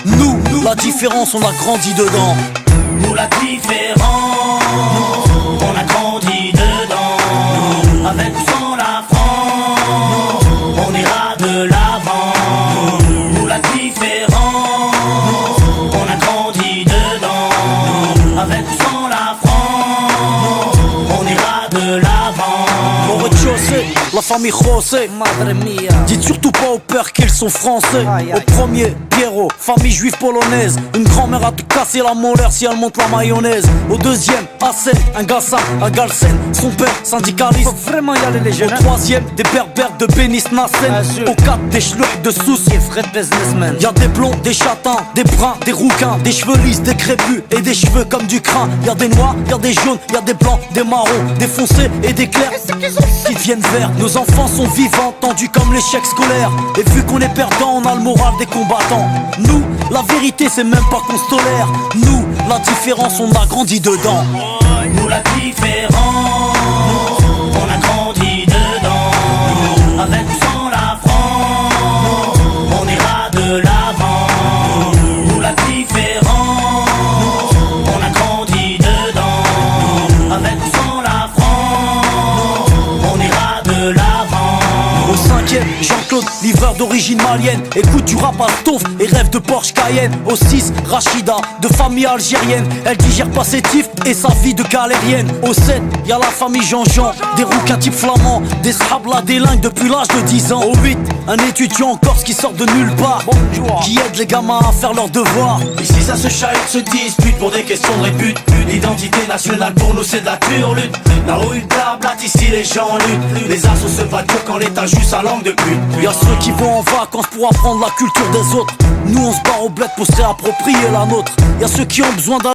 Nous, la différence, on a grandi dedans. Nous la différence, on a grandi dedans. Avec ou sans la France, on ira de l'avant. Nous la différence, on a grandi dedans. Avec ou sans la France, on ira de l'avant. Au rez-de-chaussée, la famille José, madre mia. Dites surtout pas au père qu'ils sont français. Au premier, Pierrot, famille juive polonaise. Une grand-mère a te casser la molaire si elle monte la mayonnaise. Au deuxième, Hassen, un Gassan, à Galsen. Son père, syndicaliste. Faut vraiment y aller les jeunes. Au troisième, des berbères de Bénis Nassen. Au quatre, des schlucks de soucis, vrais businessmen. Y'a des blonds, des châtains, des bruns, des rouquins, des cheveux lisses, des crépus et des cheveux comme du crin. Y'a des noirs, y'a des jaunes, y'a des blancs, des marrons, des foncés et des clairs qui deviennent verts. Nos enfants sont vivants, tendus comme l'échec scolaire. Et vu qu'on est perdant, on a le moral des combattants. Nous, la vérité c'est même pas qu'on se tolère. Nous, la différence, on a grandi dedans. Nous la différence, on a grandi dedans. Avec ou sans la France, on ira de l'avant. Nous la différence, on a grandi dedans. Avec ou sans la France, on ira de l'avant. Au cinquième, Jean-Claude, livreur d'origine malienne. Écoute du rap à Stouff et rêve de Porsche Cayenne. Au 6, Rachida, de famille algérienne. Elle digère pas ses tifs et sa vie de galérienne. Au 7, y'a la famille Jean-Jean, des rouquins type flamands, des srablas délingues depuis l'âge de 10 ans. Au 8, un étudiant en Corse qui sort de nulle part, qui aide les gamins à faire leurs devoirs. Ici ça se chahute, se dispute pour des questions de répute. L'identité nationale pour nous c'est de la pure lutte. Là où une blatte, ici les gens luttent. Les assos se battent quand l'état joue sa langue de pute. Y'a ceux qui vont en vacances pour apprendre la culture des autres. Nous on se barre au bled pour se réapproprier la nôtre. Y'a ceux qui ont besoin d'un